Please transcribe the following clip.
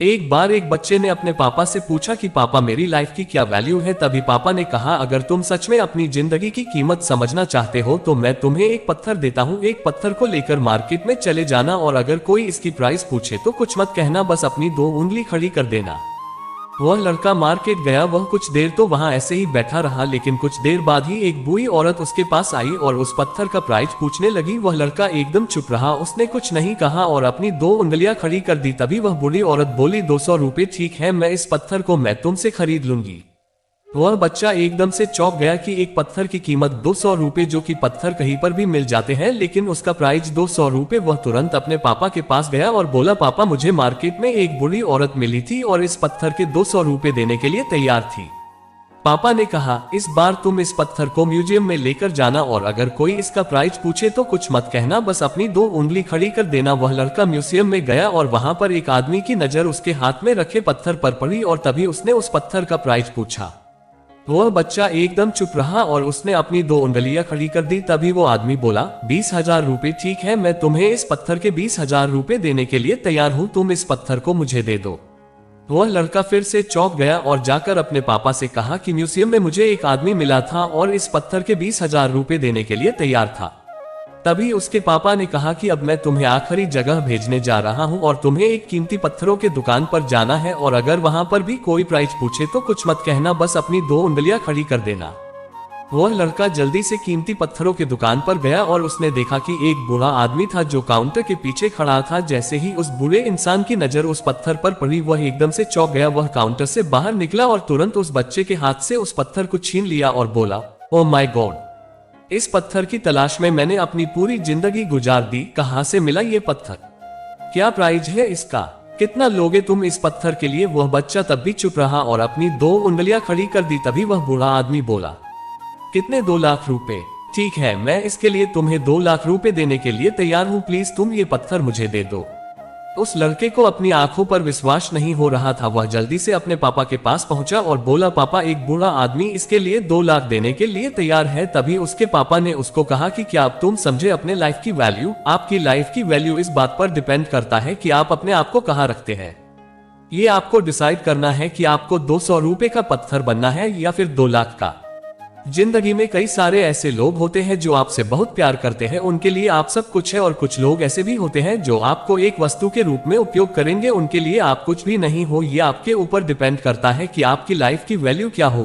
एक बार एक बच्चे ने अपने पापा से पूछा कि पापा मेरी लाइफ की क्या वैल्यू है। तभी पापा ने कहा, अगर तुम सच में अपनी जिंदगी की कीमत समझना चाहते हो तो मैं तुम्हें एक पत्थर देता हूँ। एक पत्थर को लेकर मार्केट में चले जाना और अगर कोई इसकी प्राइस पूछे तो कुछ मत कहना, बस अपनी 2 उंगली खड़ी कर देना। वह लड़का मार्केट गया। वह कुछ देर तो वहां ऐसे ही बैठा रहा, लेकिन कुछ देर बाद ही एक बूढ़ी औरत उसके पास आई और उस पत्थर का प्राइस पूछने लगी। वह लड़का एकदम चुप रहा, उसने कुछ नहीं कहा और अपनी 2 उंगलियां खड़ी कर दी। तभी वह बूढ़ी औरत बोली, 200 रुपए ठीक है, मैं इस पत्थर को मैं तुमसे खरीद लूंगी। वह बच्चा एकदम से चौंक गया कि एक पत्थर की कीमत 200 रुपए, जो कि पत्थर कहीं पर भी मिल जाते हैं, लेकिन उसका प्राइस 200 रुपए। वह तुरंत अपने पापा के पास गया और बोला, पापा मुझे मार्केट में एक बूढ़ी औरत मिली थी और इस पत्थर के 200 रुपए देने के लिए तैयार थी। पापा ने कहा, इस बार तुम इस पत्थर को म्यूजियम में लेकर जाना और अगर कोई इसका प्राइस पूछे तो कुछ मत कहना, बस अपनी 2 उंगली खड़ी कर देना। वह लड़का म्यूजियम में गया और वहां पर एक आदमी की नजर उसके हाथ में रखे पत्थर पर पड़ी और तभी उसने उस पत्थर का प्राइस पूछा। वह बच्चा एकदम चुप रहा और उसने अपनी 2 उंगलियां खड़ी कर दी। तभी वो आदमी बोला, 20,000 रुपए ठीक है, मैं तुम्हें इस पत्थर के 20,000 रुपए देने के लिए तैयार हूँ, तुम इस पत्थर को मुझे दे दो। वह लड़का फिर से चौंक गया और जाकर अपने पापा से कहा कि म्यूजियम में मुझे एक आदमी मिला था और इस पत्थर के 20,000 रुपए देने के लिए तैयार था। तभी उसके पापा ने कहा कि अब मैं तुम्हें आखिरी जगह भेजने जा रहा हूं और तुम्हें एक कीमती पत्थरों के दुकान पर जाना है और अगर वहां पर भी कोई प्राइस पूछे तो कुछ मत कहना, बस अपनी 2 उंगलियां खड़ी कर देना। वह लड़का जल्दी से कीमती पत्थरों की दुकान पर गया और उसने देखा कि एक बूढ़ा आदमी था जो काउंटर के पीछे खड़ा था। जैसे ही उस बूढ़े इंसान की नजर उस पत्थर पर पड़ी, वह एकदम से चौंक गया। वह काउंटर से बाहर निकला और तुरंत उस बच्चे के हाथ से उस पत्थर को छीन लिया और बोला, ओह माय गॉड, इस पत्थर की तलाश में मैंने अपनी पूरी जिंदगी गुजार दी, कहां से मिला ये पत्थर, क्या प्राइस है इसका, कितना लोगे तुम इस पत्थर के लिए। वह बच्चा तब भी चुप रहा और अपनी 2 उंगलियां खड़ी कर दी। तभी वह बूढ़ा आदमी बोला, कितने, 2 लाख रुपए ठीक है, मैं इसके लिए तुम्हें 2 लाख रुपए देने के लिए तैयार हूँ, प्लीज तुम ये पत्थर मुझे दे दो। उस लड़के को अपनी आंखों पर विश्वास नहीं हो रहा था। वह जल्दी से अपने पापा के पास पहुंचा और बोला, पापा एक बूढ़ा आदमी इसके लिए 2 लाख देने के लिए तैयार है। तभी उसके पापा ने उसको कहा कि क्या अब तुम समझे अपने लाइफ की वैल्यू। आपकी लाइफ की वैल्यू इस बात पर डिपेंड करता है कि आप अपने आप को कहाँ रखते हैं। ये आपको डिसाइड करना है कि आपको 200 रुपए का पत्थर बनना है या फिर 2 लाख का। जिंदगी में कई सारे ऐसे लोग होते हैं जो आपसे बहुत प्यार करते हैं, उनके लिए आप सब कुछ है, और कुछ लोग ऐसे भी होते हैं जो आपको एक वस्तु के रूप में उपयोग करेंगे, उनके लिए आप कुछ भी नहीं हो। ये आपके ऊपर डिपेंड करता है कि आपकी लाइफ की वैल्यू क्या हो।